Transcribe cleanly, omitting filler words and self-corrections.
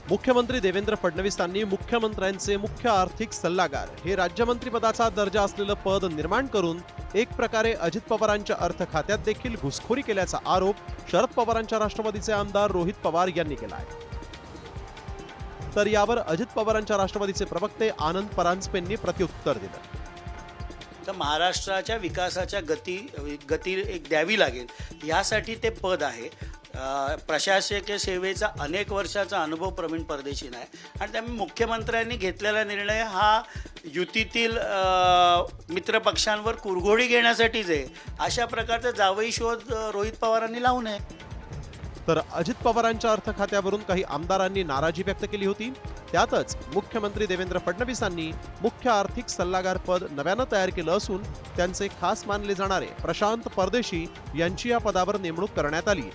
मुख्यमंत्री देवेंद्र फडणवीसांनी मुख्यमंत्र्यांचे मुख्य आर्थिक सल्लागार हे राज्यमंत्रीपदाचा दर्जा असलेलं पद निर्माण करून एक प्रकारे अजित पवारांच्या अर्थ खात्यात देखील घुसखोरी केल्याचा आरोप शरद पवारांच्या राष्ट्रवादीचे आमदार रोहित पवार यांनी केला आहे। तर यावर अजित पवारांच्या राष्ट्रवादीचे प्रवक्ते आनंद परांजपेंनी प्रत्युत्तर दिलं। तर महाराष्ट्राच्या विकासाच्या गती एक द्यावी लागेल यासाठी ते पद आहे। प्रशासकीय सेवेचा अनेक वर्षाचा अनुभव प्रवीण परदेशी आहे आणि त्यामुळे मुख्यमंत्र्यांनी घेतलेला निर्णय हा युतीतील मित्रपक्षांवर कुरघोडी घेण्यासाठीच आहे। अशा प्रकारचा जावई शोध रोहित पवारांनी लावू नये। तर अजित पवारांच्या अर्थ खात्यावरून काही आमदारांनी नाराजी व्यक्त केली होती। त्यातच मुख्यमंत्री देवेंद्र फडणवीसांनी मुख्य आर्थिक सल्लागार पद नव्यानं तयार केलं असून त्यांचे खास मानले जाणारे प्रशांत परदेशी यांची या पदावर नेमणूक करण्यात आली।